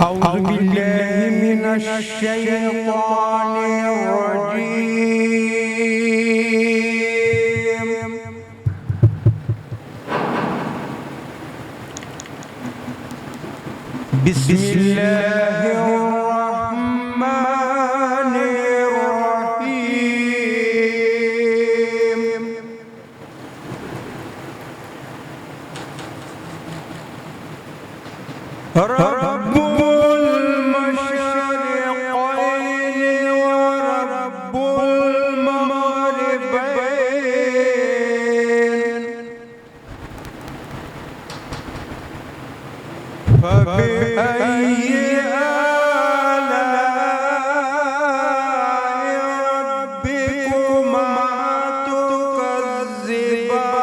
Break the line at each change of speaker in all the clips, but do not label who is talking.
أعوذ بالله من الشيطان الرجيم. بسم الله الرحمن الرحيم. رب المشرقين ورب المغربين فبأي آلاء ربكما تكذبان.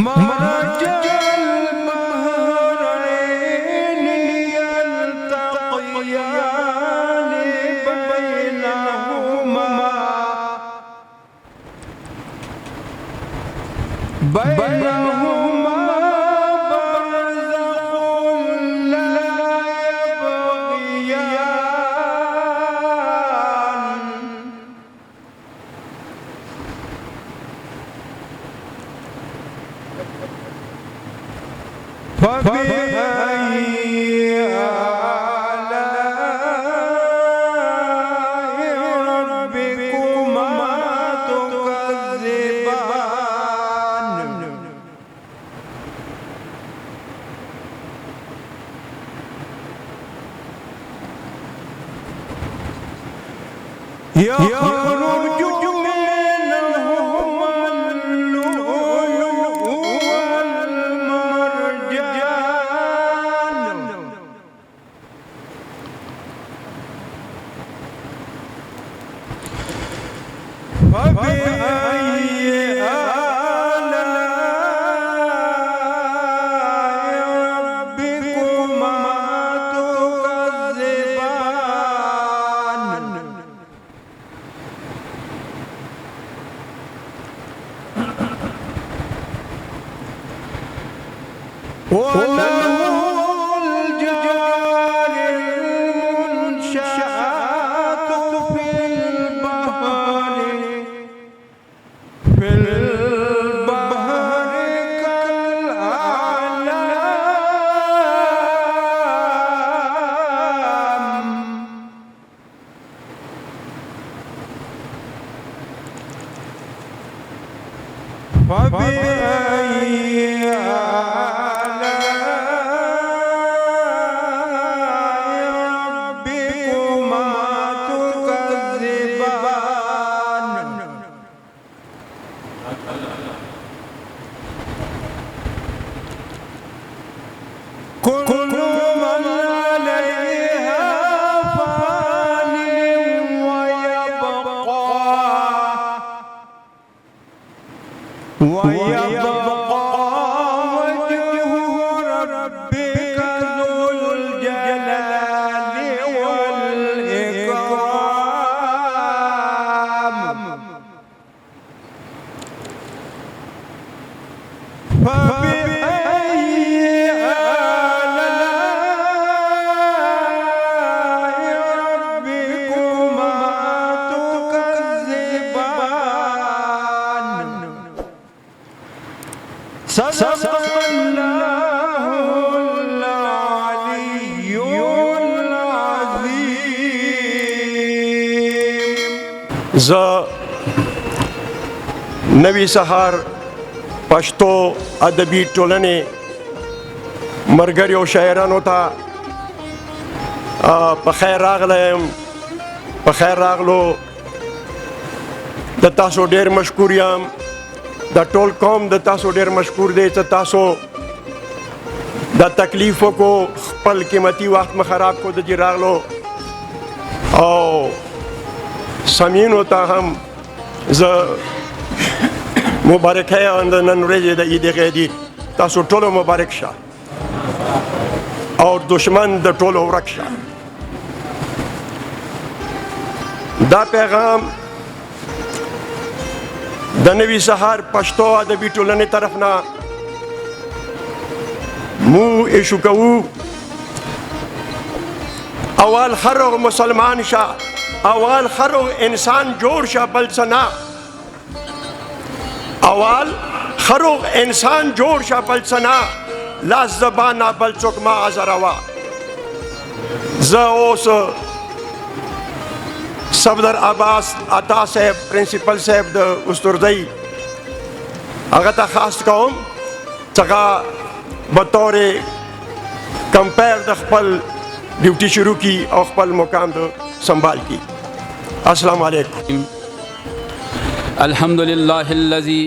مرج البحرين يلتقيان بينهما برزخ لا يبغيان. فبأي آلاء ربكما تكذبان. يخرج منهما اللؤلؤ والمرجان. فبأي آلاء ربكما تكذبان. وله الجوار المنشآت في البحر كالأعلام. فبأي ربكما تكذبان. كل من عليها فان ويبقى وجه ربك ذو الجلال والإكرام. فبأي آلاء ربكما تكذبان. صدق الله العلي العظيم.
ز نوی سهار پښتو ادبي ټولنې مرګري او شاعرانو ته په خیر راغلم، په خیر راغلو. د تاسو ډېر مشکور یم، د ټول قوم د تاسو ډېر مشکور دی چې تاسو د تکلیفو کو خپل قیمتي وخت مې خراب کو د دې راغلو. او سامعینو ته هم زه مبارک یم د نن ورځې د عید غیدي. تاسو ټولو مبارک شه او دشمن د ټولو ورک شه. دا پیغام د نوي سهار پښتو ادبي ټولنې طرف نه مو ایشو کوو. اول هر مسلمان شه، اول هر انسان جوړ شه بل څه نه، اول هر انسان جوړ شه بل څه نه، لاس زبانه بل څوک ما ازروا. زه اوس صفدر عباس عطا صاحب پرنسپل صاحب د استرزی هغه ته خاص کوم څنګه بطور کمپیر د خپل ډیوټي شروع کی او خپل مقام د سنبھال کی. السلام علیکم.
الحمد لله الذي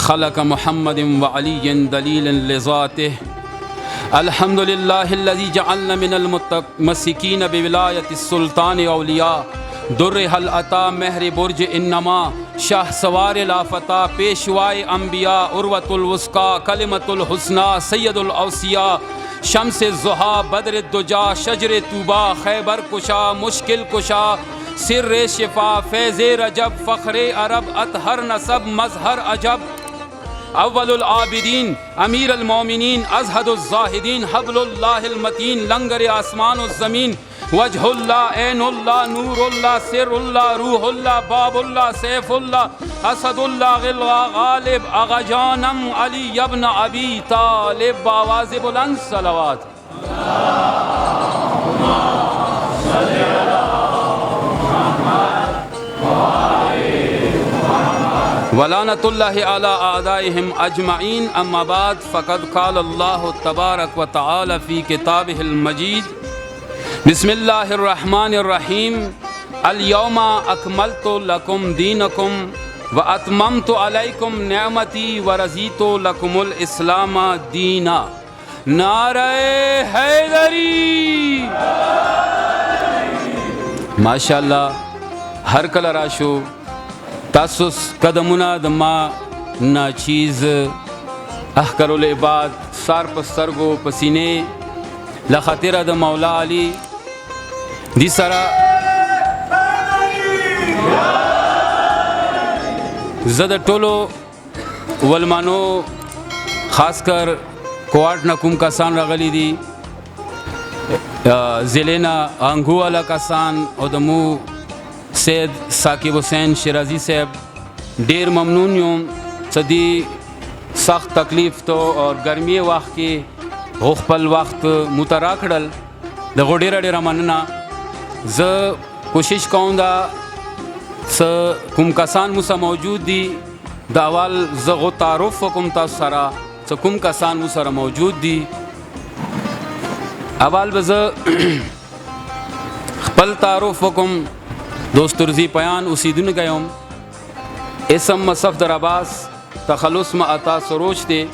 خلق محمد وعلي دليلا لذاته. الحمد لله الذي جعلنا من المتمسكين بولاية السلطان أولياء در حل عطا مہر برج انما شاہ سوار لافتہ پیشوائے انبیاء عروۃ الوثقا کلمۃ الحسنی سید الاوصیاء شمس الضحیٰ بدر الدجا شجر طوبیٰ خیبر کشا مشکل کشا سر شفا فیض رجب فخر عرب اطہر نسب مظہر عجب اول العابدین امیر المومنین ازہد الزاہدین حبل اللہ المتین لنگر آسمان الزمین وجہ اللہ عین اللہ نور اللہ سر اللہ روح اللہ باب اللہ سیف اللہ اسد اللہ غلغا غالب آغا جانم علی ابن ابی طالب بآواز بلند صلوات. ولعنت اللہ علی اعدائهم اجمعین. اما بعد فقد قال اللہ تبارک و تعالی فی کتابہ المجید بسم اللہ الرحمن الرحیم الیوم اکملت لکم دینکم واتممت علیکم نعمتی ورضیت لکم الاسلام دینا. نعرہ حیدری. ماشاءاللہ ہر کل راشو تاسوس قدمنا دما ناچیز احکر العباد سار پسترگو پسینے لخاطر د مولا علی دی سرا زد ټولو ولمانو خاص کر کوارټ نه کوم کسان راغلی دي ضلع انګو والا کسان او دمو سید ثاقب حسین شیرازی صاحب ډیر ممنون یم صدی سخت تکلیف تو اور گرمی وخت کې خپل وخت مترا کړل د غوډیره ډیره مننه. زه کوشش کوم دا کوم کسان موسه موجود دي د اول زه غو تعارف کوم تاسو سره کوم کسان مو سره موجود دي. اول به زه خپل تعارف کوم دوست رضی پیان اوسیدونکی یم. اسم صفدر عباس تخلص ما عطا سروج دی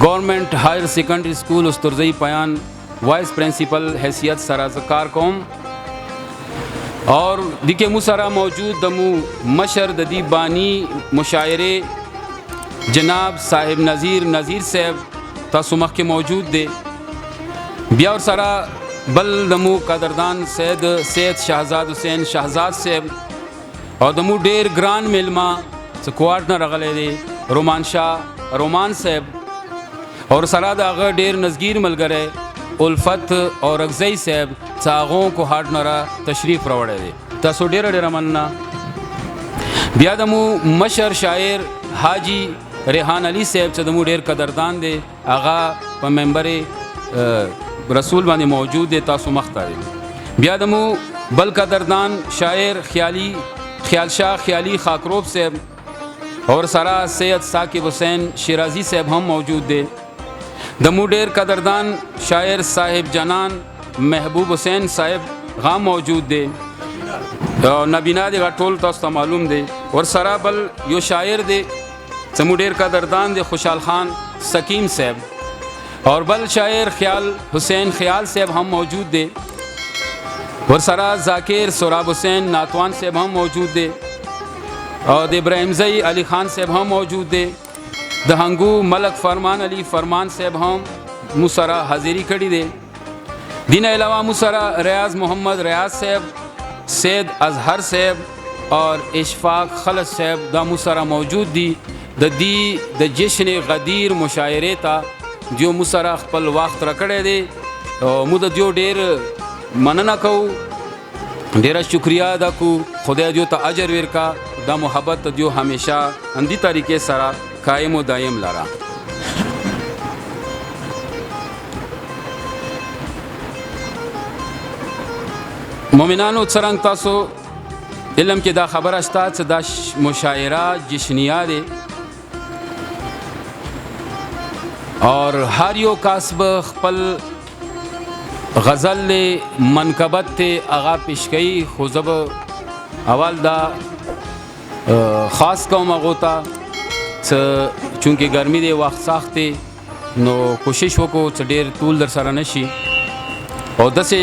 گورنمنٹ ہائر سیکنڈری اسکول استرزئی پیان وائس پرنسپل حیثیت سرازکار کوم. اور دیکھے مو سرا موجود دمو مشر ددی بانی مشاعرے جناب صاحب نذیر صاحب تاسو مخ کے موجود دے. بیا اور سرا بل دمو قدردان سید شہزاد حسین شہزاد صاحب اور دمو ډیر ګران میلما سکواټ نه رغلې دي رومان شاه رومان صاحب اور سرا دا هغه ډیر نزگیر ملګری الفت اور اغزی صاحب څاغو کو هاټ نرا تشریف راوړی دی. تاسو ډیر مننه. بیا دمو مشر شاعر حاجی ریحان علی صاحب چې دمو ډیر قدردان دی هغه په ممبر رسول باندې موجود دی تاسو مخته دی. بیا دمو بل قدردان شاعر خیال شاہ خیالی خاکروب صاحب اور سرا سید ثاقب حسین شیرازی صاحب هم موجود دی. دمو ډیر قدردان شاعر صاحب جنان محبوب حسین صاحب غام موجود دی. نبینا دی ټول تاسو ته معلوم دی. اور سرا بل یو شاعر دی زمو ډیر قدردان دی خوشحال خان سکیم صاحب اور بل شاعر خیال حسین خیال صاحب هم موجود دی. اور سرا ذاکر سوراب حسین ناتوان صاحب هم موجود دی اور د ابراہیم زئی علی خان صاحب هم موجود دی. د هنګو ملک فرمان علی فرمان صاحب هم مسرا حاضری کړی دی. دین علاوه مسرا ریاض محمد ریاض صاحب سید اظہر صاحب और اشفاق خلص صاحب دا مو سره موجود دي د جشن غدیر مشاعره ته جو مو سره خپل وخت راکړی دی او مو د دیو ډیر مننه کوو ډیره شکریا ادا کو خدای دیو ته اجر ورکا دا محبت دیو همیشه اندی طریقې سره قائم و دائم لرا مومنانو څرنګ تاسو علم کې دا خبره شته چې دا مشاعره جشنیه دی اور هر یو کاسب خپل غزل منقبت ته اغا پیشکی خوزب اول دا خاص کوم غوتا چونکه ګرمي دی وخت سخت نو کوشش وکړو چې ډیر طول در سره نشي او دسه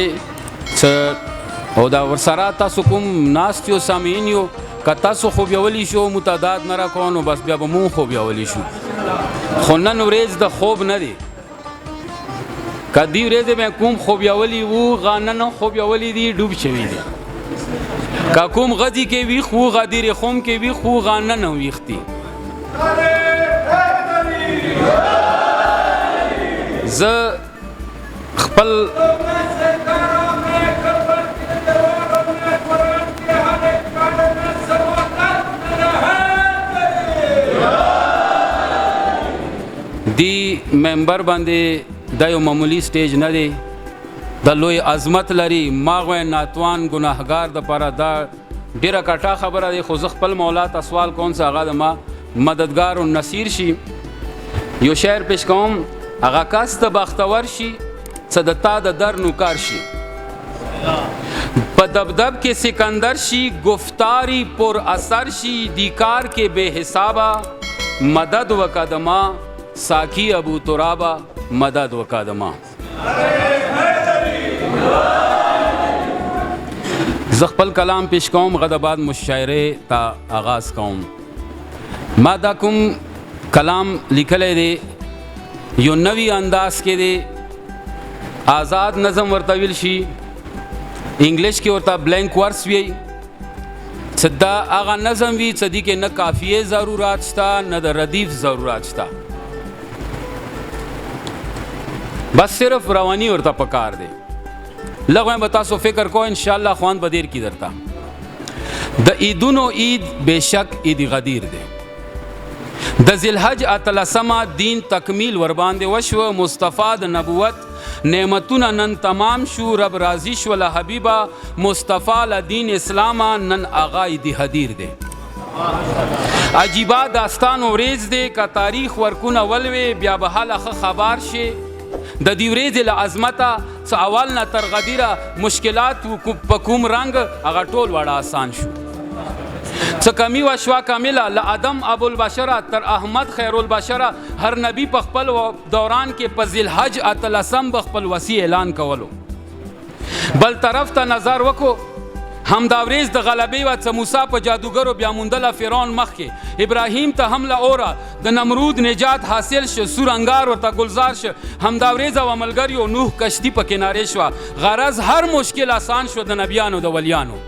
او دا ورسره تاسو کوم ناستیو سامعین یو که تاسو خو بیولی شو متعدد نه راکونو بس بیا به مون خو بیولی شو خو نن ورځ د خوب نه دی که دی ورځ به کوم خو بیولی وو غانن خو بیولی دی ډوب شوی دی که کوم غدی کې وی خو غدیر خوم کې وی خو غانن ویختی ز خپل دی ممبر باندې دا یو معمولی سټیج نه دی د لوی عظمت لري ماغوی ناتوان ګناهګار د پاره دا ډیره کټه خبره دی خو زه خپل مولا ته سوال کوم چې هغه د ما مددگار او نصیر شي یو شعر پیش کوم هغه کس ته بختور شي چې د تا د در نوکار شي په دبدب کې سکندر شي گفتاری پر اثر شي دیکار کې بے حسابه مدد و قدما ساکی ابو ترابا مدد و قدما زخپل کلام پیش کوم غد بعد مشاعره تا آغاز کوم ما دا کوم کلام لیکلی دی یو نوی انداز کې دی آزاد نظم ورته ویل شي انګلیش کې ورته بلینک ورس وی صدا هغه نظم وی چې دی کې نه قافیه ضرورت شته نه د ردیف ضرورت شته بس صرف روانی ورته پکار دی لغوه به تاسو فکر کو ان شاء الله خوان بدیر کی درتا د عیدونو عید بشک عید غدیر دی د ذوالحج اتلسمه دین تکمیل ور باندې وشو مصطفی د نبوت نعمتونه نن تمام شو رب راضی شو له حبیبا مصطفی ل دین اسلام نن آغا عید حدیر دی عجیبا داستان اوریز دی کا تاریخ ورکونه ولوي بیا به حال خبر شي د دې ورځې له عظمته څه اول نه تر غدیره مشکلات په کوم رنګ هغه ټول وړه آسان شو څه کمی وشوه کامله له آدم ابوالبشره تر احمد خیرالبشره هر نبی په خپل دوران کې په ذوالحج اتلسم به خپل وصي اعلان کولو بل طرف ته نظر وکړو همدا ورځ د غلبې و څه موسی په جادوګرو بیا موندله فرعون مخکې ابراهیم ته حمله اوره د نمرود نجات حاصل شه سور انګار ورته گلزار شه همدا ورځ او عملګریو نوح کشتی په کنارې شوه غرض هر مشکل آسان شو د نبیانو د ولیانو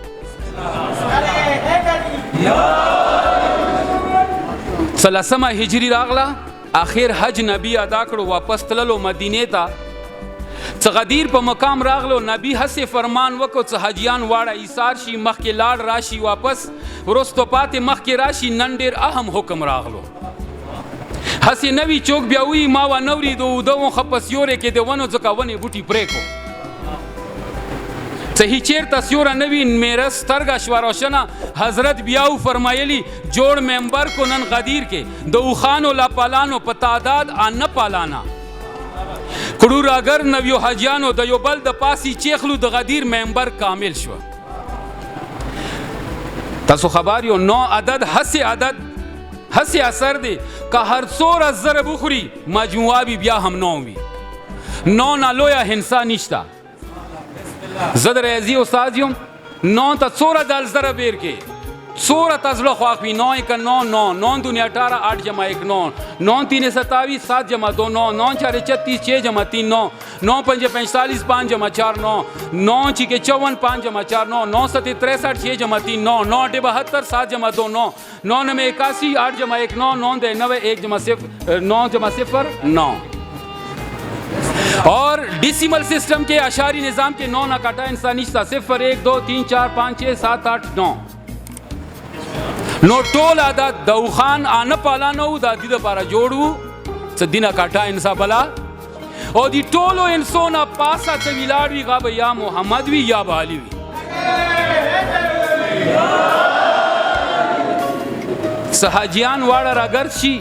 څلسمه هجری راغله اخر حج نبی ادا کړو واپس تللو مدینې ته څه غدیر په مقام راغلو نبی هسې فرمان وکړو څه حجیان واړه ایثار شي مخکې لاړ راشي واپس وروستو پاتې مخکې راشي نن ډېر اهم حکم راغلو هسې نوي چوک بیا وي ما و نوري د اوده څخه په سیورې کې د ونو ځکه ونې بوټي پرې کړو صحیح چیرته سیوره نوي میره سترګه شوه روشنه حضرت بیاو فرمایلی جوړ ممبر کو نن غدیر کې د اوخانو لا پالانو په تعداد آن نه پالانا کړو راګر نویو حجیانو د یو بل د پاسی چیخلو د غدیر ممبر کامل شو تاسو خبر یو نو عدد هسې اثر دی که هر څوره زره بخوري مجموعه بیا هم نو وي نو نه لویه هنسا نشته زه د ریاضي استاد یم نو ته څوره دال زره بیر کې सोलह तजलो ख्वाकवी 9 1 9 9 9 दूनी 18 8 जमा 1 9 9 3 27 7 जमा 2 9 9 4 36 6 जमा 3 9 9 5 45 5 जमा 4 9 9 6 54 5 जमा 4 9 9 7 63 6 जमा 3 9 9 72 7 जमा 2 9 9 9 81 8 जमा 1 9 9 9 1 जमा 0 9 जमा 0 9। और डिसिमल सिस्टम के अशारी निज़ाम के 9 ना काटा इंसानी 0 1 2 3 4 5 6 7 8 9 नो टोल आदा दौखान आना पाला नो दा दिदा पारा जोड़ू सदीना काटा इंसा बला और दी टोलो इंसोना पासा चविलाड़वी गा या मोहम्मद भी या बाली भी सहाजियान वाड़ा रगरची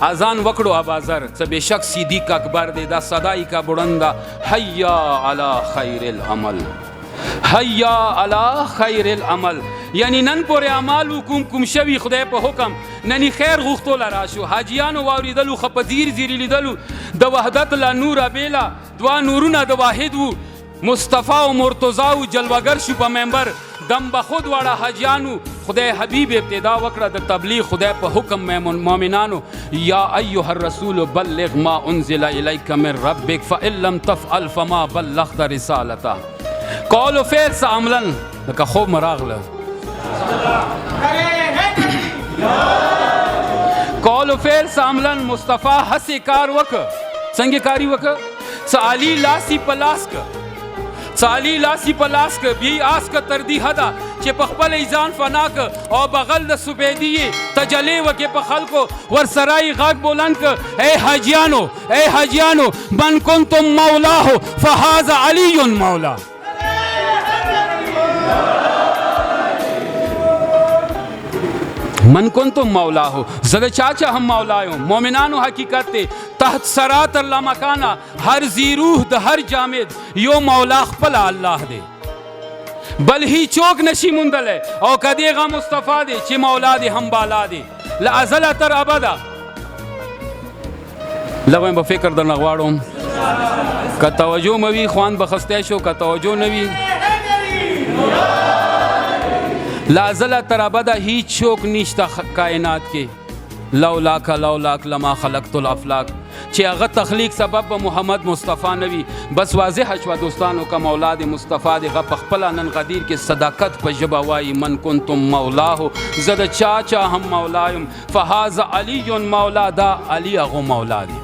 आजान वकड़ो आबाजर सब बेशक सिद्दीक अकबर दे दा सदाई का बुलंदा हय्या अला खैरिल अमल हय्या अला खैरिल अमल यानी नन पोरे अमाल हुकुम कुम शवी खुदा पे हुकम ननी खैर गुख्तो लराशो हाजियानो वारिदलु खपजीर जीरी लिदलु द वहदत ला नूर बेला दवा नूरुना द वाहिदु मुस्तफा व मुर्तजा व जलवागर शुपा मेंबर दम बखुद वाड़ा हाजियानु खुदा हबीब इब्तिदा वकड़ा द तबलीग खुदा पे हुकम में मोमिनानो या अय्युहर रसूल बल्लिग मा उनज़िला इलैका मिन रब्बिक फ़इल्लम तफ़अल फ़मा बल्लग़त रिसालता कौल फेर सा अमलन लका खूब मरागला कौल फेर सा अमलन मुस्तफ़ा हसे कार वक संगे कारी वक साली लासी पलास का साली लासी पलास का भी आस का तर्दी हदा चे पखपल ईजान फना का और बगल द सुबेदिये तजले व के पखल को वर सराई गाग बोलन का ए हाजियानो मन कुंतुम मौला हो फहाज़ा अलीयुन मौला मन कुन तुम मौला हो जग चाचा हम मौलायो मोमिनानो हकीकत तहत सरात अल्लाह मकाना हर जीरूह द हर जामिद यो मौला खपला अल्लाह दे बल ही चौक नशी मुंदल है और कदेगा मुस्तफ़ा दे चे मौला दे हम बाला दे लाजला तर अबदा लगे बफिक्र द नगवाड़ों का तवज्जो मवी ख्वान बखस्तेशो का तवज्जो नवी लाजला तरबदा ही चोक निश्ता कायनात के लौलाक लमा खलक़तुल अफ़लाक चे अगर तख्लीक सबब मोहम्मद मुस्तफ़ा नबी बस वाज़ेह हशवा दोस्तानों का मौलाद मुस्तफ़ा दे गपखपला नन गदीर के सदाकत पर जबावाई मन कुन तुम मौला हो जद चाचा हम मौलायुम फ़हाज़ अलीयुन मौला दा अली अगो मौला दे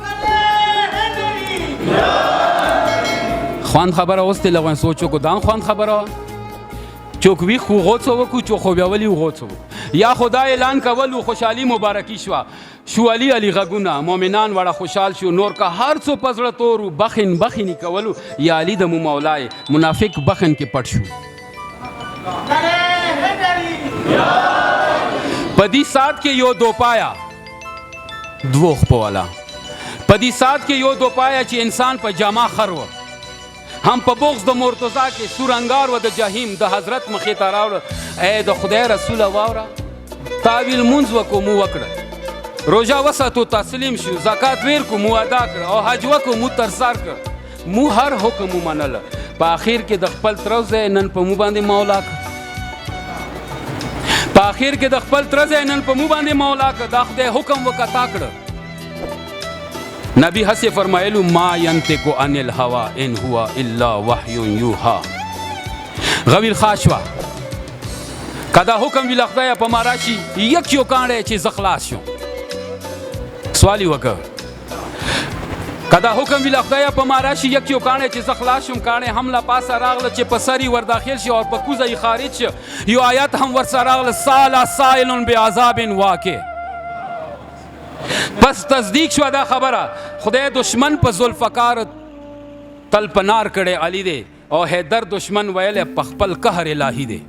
ख्वान खबर होस्ते लगन सोचो को दान ख्वान खबर चोकवी खुगोत्सव को चोखोब्यावली उगोत्सव या खुदा ऐलान कवलु खुशहाली मुबारकी शु अली अली गगुना मोमिनान वाड़ा खुशहाल शु नूर का हर सो पजड़ तोरु बखिनी कवलु या अली दमु मौलाए मुनाफिक बखन के पटशु पदी साथ के यो दो पाया द्वोख पोवाला पदी साथ के यो दो पाया ची इंसान पर जामा खरव हम पबोक्स द मुर्तज़ा के सुरंगार व द जहीम द हजरत मखीता रावड़ ए द खुदा रसूल वावरा ताविल मुंज व को मु वकड़ रोजा वसा तो तस्लीम शु ज़कात वेर को मु अदा कर और हज व को मु तरसार कर मु हर हुक्म मनल पाखिर के दखपल तरज़े नन प मु बांधे मौला पाखिर के दखपल तरज़े नन प मु बांधे मौला का दाखदे हुक्म व का ताकड़ नबी हसे फरमाएलु मा यंतिकु अनिल हवा इन हुआ इल्ला वह्युन यूहा गविल खाशवा कदा हुक्म भी लगता है पमाराशी यक यो कांडे चे जखलाशो सवाली वकर कदा हुक्म भी लगता है पमाराशी यक यो कांडे चे जखलाशो कांडे हमला पासा रागल चे पसरी वर दाखिल शे और पकुजा ई खारिज यो आयत हम वर सरागल साला साइलुन बिअज़ाबिन वाक़ि बस तस्दीक शुदा खबरा खुदा दुश्मन पर जुल्फ़कार तल पनार करे अली दे और हैदर दुश्मन वैले पखपल कहर इलाही दे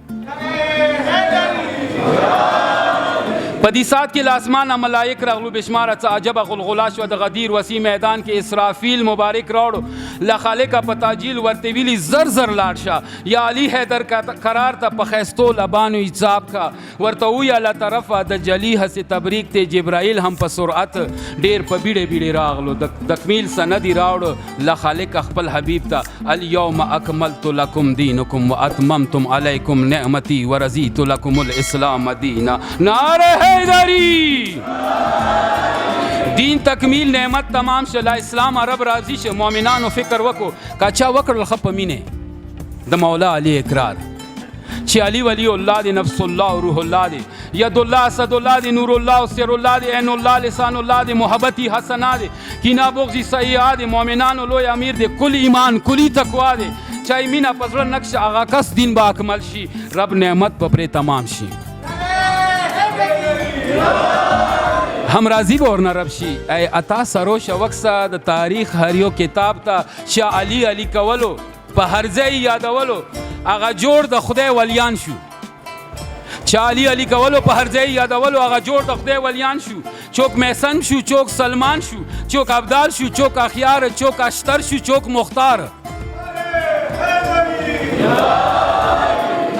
پدیسات کې لاسمان ملائک راغلو بشمار څه عجب غلغلا شو د غدیر وسیع میدان کې اسرافیل مبارک راوړو لخالق په تاجیل ورته ویلی زر زر لاړ شه یا علی حیدر کا قرار ته پخېستو لبانو حساب کا ورته وی الله طرفه د جلی حس تبریک ته جبرائیل هم په سرعت ډیر په بیړه بیړه راغلو د تکمیل سند راوړو لخالق خپل حبیب ته الیوم اکملت لکم دینکم واتممتم علیکم نعمتی ورضیت لکم الاسلام دینا نعرہ حیدری دین تکمیل نعمت تمام شلا اسلام عرب راضی شه مؤمنانو فکر وکړو کاچا وکړل خپ مینه د مولا علی اقرار چې علی ولی الله دی نفس الله روح الله دی ید الله اسد الله دی نور الله سر الله دی عین الله لسان الله دی محبتی حسنا دی کینا بغضی سیئات دی مؤمنانو لوی امیر دی کل ایمان کلی تقوا دی چای مینا پزړه نقش هغه کس دین با اکمل شي رب نعمت په تمام شي هم راضی به ورنه رب شي ای عطا سروش وکسا د تاریخ هر یو کتاب ته شاه علی علی کولو په هر ځای یادولو هغه جوړ د خدای ولیان شو شاه علی علی کولو په هر ځای یادولو هغه جوړ د خدای ولیان شو چوک محسن شو چوک سلمان شو چوک ابدال شو چوک اخیار چوک اشتر شو چوک مختار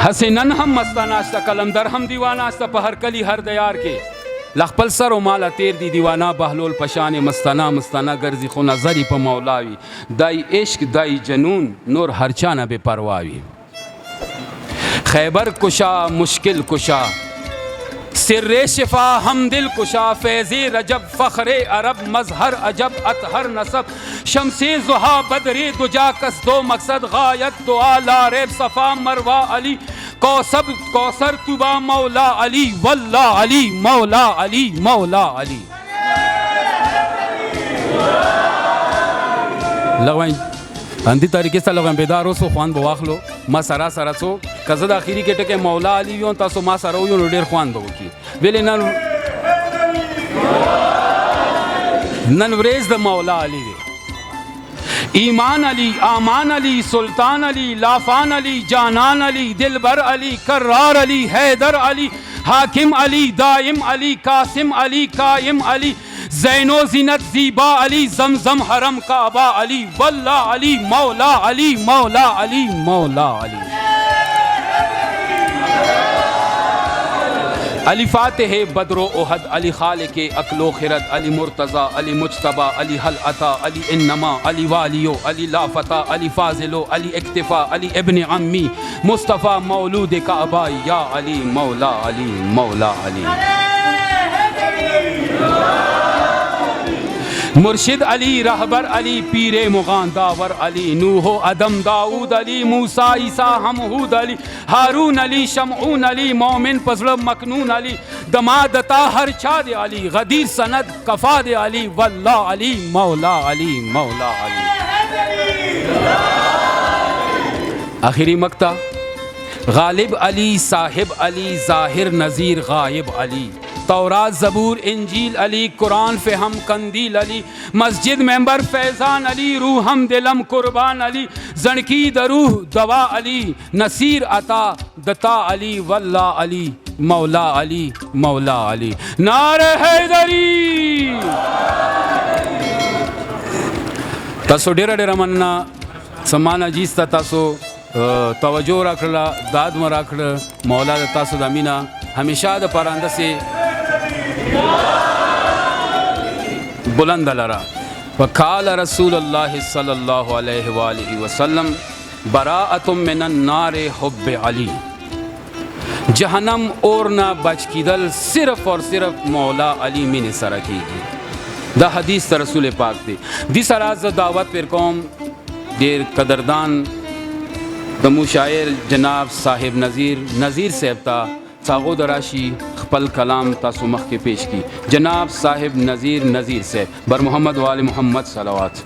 حسنن هم مستانه است کلندر هم دیوانه است په هر کلی هر دیار کې لخپل سر و مالا تیر دی دیوانا بهلول پشان مستانه گرزی خو نظری په مولاوی دای عشق دای جنون نور هر چانه به پرواوی خیبر کشا مشکل کشا سر شفا ہم دل کشا فیض رجب فخر عرب مظہر عجب اطہر نصب شمس ضحا بدر دجا کس دو مقصد غایت دعا لا ریب صفا مروہ علی کوثر طبا مولا علی واللہ علی مولا علی مولا علی لغوین اندی طریقې سره لغوین بیدار اوسو خوان به واخلو ما سره سره څو که زه د اخري کې ټکې مولا علی ویم تاسو ما سره ویو نو ډېر خوان به وکړي ولې نن ورځ د مولا علی دی ایمان علی امان علی سلطان علی لافان علی جانان علی دلبر علی کرار علی حیدر علی حاکم علی دائم علی قاسم علی قائم علی زین و زینت زیبا علی زمزم حرم کعبہ علی واللہ علی مولا علی مولا علی مولا علی علی فاتح بدر و احد علی خالق عقل و خرد علی مرتضی علی مجتبی علی حل عطا علی انما علی والیو علی لافتہ علی فاضلو علی اکتفا علی ابن عمی مصطفی مولود کعبہ یا علی مولا علی مولا علی مرشد علی رہبر علی پیر مغان داور علی نوح و ادم داود علی موسیٰ عیسیٰ حمہود علی ہارون علی شمعون علی مومن پزل مکنون علی دمادتا ہر چاد علی غدیر سند کفاد علی واللہ علی مولا علی مولا علی آخری مقطع غالب علی صاحب علی ظاہر نذیر غائب علی تورات زبور انجیل علی قرآن فہم قندیل علی مسجد ممبر فیضان علی روحم دلم قربان علی زنکی دروح دوا علی نصیر عطا دتا علی واللہ علی مولا علی مولا علی نعرہ حیدری تاسو ډیره ډیره مننه سمانه جیستا تاسو توجه راکړه داد مو راکړه مولا د تاسو د مینا همیشه د پرانده سے بلند لرا وقال رسول اللہ صلی اللہ علیہ وآلہ وسلم براءۃ من النار حب علی جہنم اور نہ بچ کیدل صرف اور صرف مولا علی مین سره کیږي دا حدیث ته رسول پاک دی دی سره ز دعوت پر قوم ډیر قدردان د مشاعر جناب صاحب نذیر صاحب تا ساغو دراشی خپل کلام تاسو مخ کې پیش کی جناب صاحب نذیر صاحب بر محمد وآل محمد صلوات